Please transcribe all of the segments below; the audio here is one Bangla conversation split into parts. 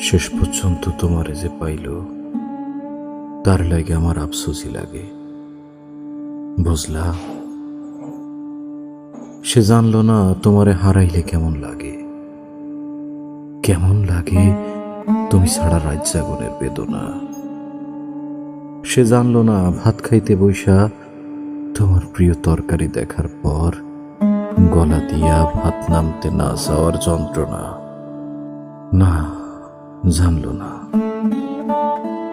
শেষ পর্যন্ত তোমারে যে পাইল তার লাগে আমার আফসোসই লাগে। বুঝলা, সে জানলো না তোমারে হারাইলে কেমন লাগে, কেমন লাগে তুমি ছাড়া রাত জাগনের বেদনা। সে জানলো না ভাত খাইতে বইসা তোমার প্রিয় তরকারি দেখার পর গলা দিয়া ভাত নামতে না যাওয়ার যন্ত্রণা। না, জানলো না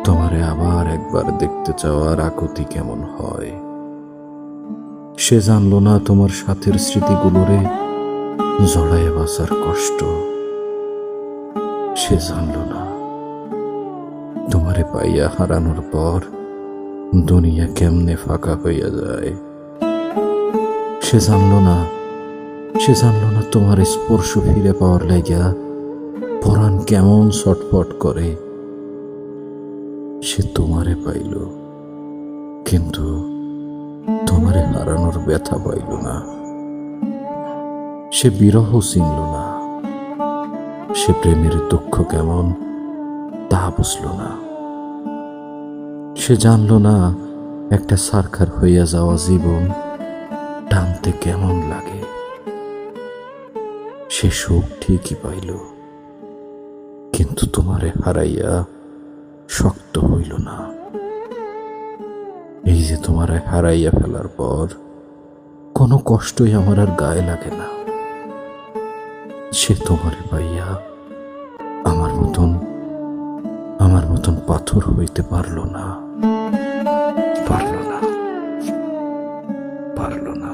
তোমারে আবার একবার দেখতে চাওয়ার আকুতি কেমন হয়। সে জানলো না তোমার সাথের স্মৃতিগুলোরে জড়ায় বাঁচার কষ্ট। সে জানলো না তোমারে পাইয়া হারানোর পর দুনিয়া কেমনে ফাঁকা হইয়া যায়। সে জানলো না, সে জানলো না তোমার স্পর্শ ফিরে পাওয়ার লাগিয়া পরাণ কেমন ছটফট করে। সে তোমারে পাইল, কিন্তু তোমারে হারানোর ব্যথা পাইল না। সে বিরহ চিনল না, সে প্রেমের দুঃখ কেমন তা বুঝল না। সে জানল না একটা সারখার হইয়া যাওয়া জীবন টানতে কেমন লাগে। সে সুখ ঠিকই পাইল, কিন্তু তোমারে হারাইয়া শক্ত হইল না। এই যে তোমারে হারাইয়া ফেলার পর কোনো কষ্টই আমার আর গায়ে লাগে না। সে তোমারে পাইয়া আমার মতন পাথর হইতে পারল না, পারল না, পারল না।